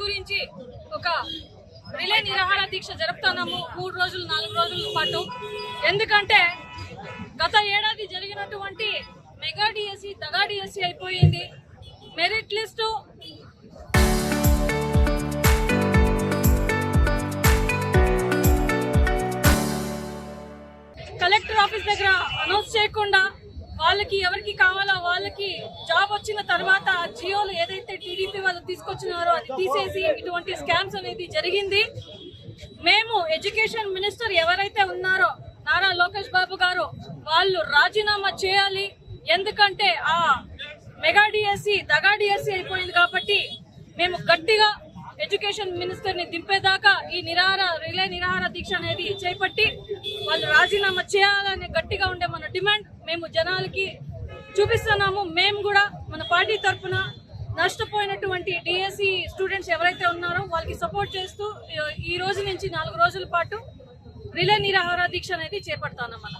గురించి ఒక రిలే నిరాహార దీక్ష జరుపుతున్నాము 3 రోజులు 4 రోజుల పాటు. ఎందుకంటే గత ఏడాది జరిగినటువంటి మెగా డిఎస్సి దగా డిఎస్సి అయిపోయింది. మెరిట్ లిస్టు కలెక్టర్ ఆఫీస్ దగ్గర అనౌన్స్ చేయకుండా వాళ్ళకి ఎవరికి కావాలో వాళ్ళకి జాబ్ వచ్చిన తర్వాత జియోలు ఏదైతే టీడీపీ వాళ్ళు తీసుకొచ్చినారో అది తీసేసి ఇటువంటి స్కామ్స్ అనేది జరిగింది. మేము ఎడ్యుకేషన్ మినిస్టర్ ఎవరైతే ఉన్నారో నారా లోకేష్ బాబు గారు వాళ్ళు రాజీనామా చేయాలి. ఎందుకంటే ఆ మెగా డిఎస్సి దగా డిఎస్సి అయిపోయింది కాబట్టి మేము గట్టిగా ఎడ్యుకేషన్ మినిస్టర్ ని దింపేదాకా ఈ రిలే నిరాహార దీక్ష అనేది చేపట్టి వాళ్ళు రాజీనామా చేయాలని గట్టిగా ఉండే మన డిమాండ్ మేము జనాలకి చూపిస్తున్నాము. మేము కూడా మన పార్టీ తరఫున నష్టపోయినటువంటి డిఎస్సి స్టూడెంట్స్ ఎవరైతే ఉన్నారో వాళ్ళకి సపోర్ట్ చేస్తూ ఈ రోజు నుంచి 4 రోజుల పాటు రిలే నిరాహార దీక్ష అనేది చేపడతాం మనం.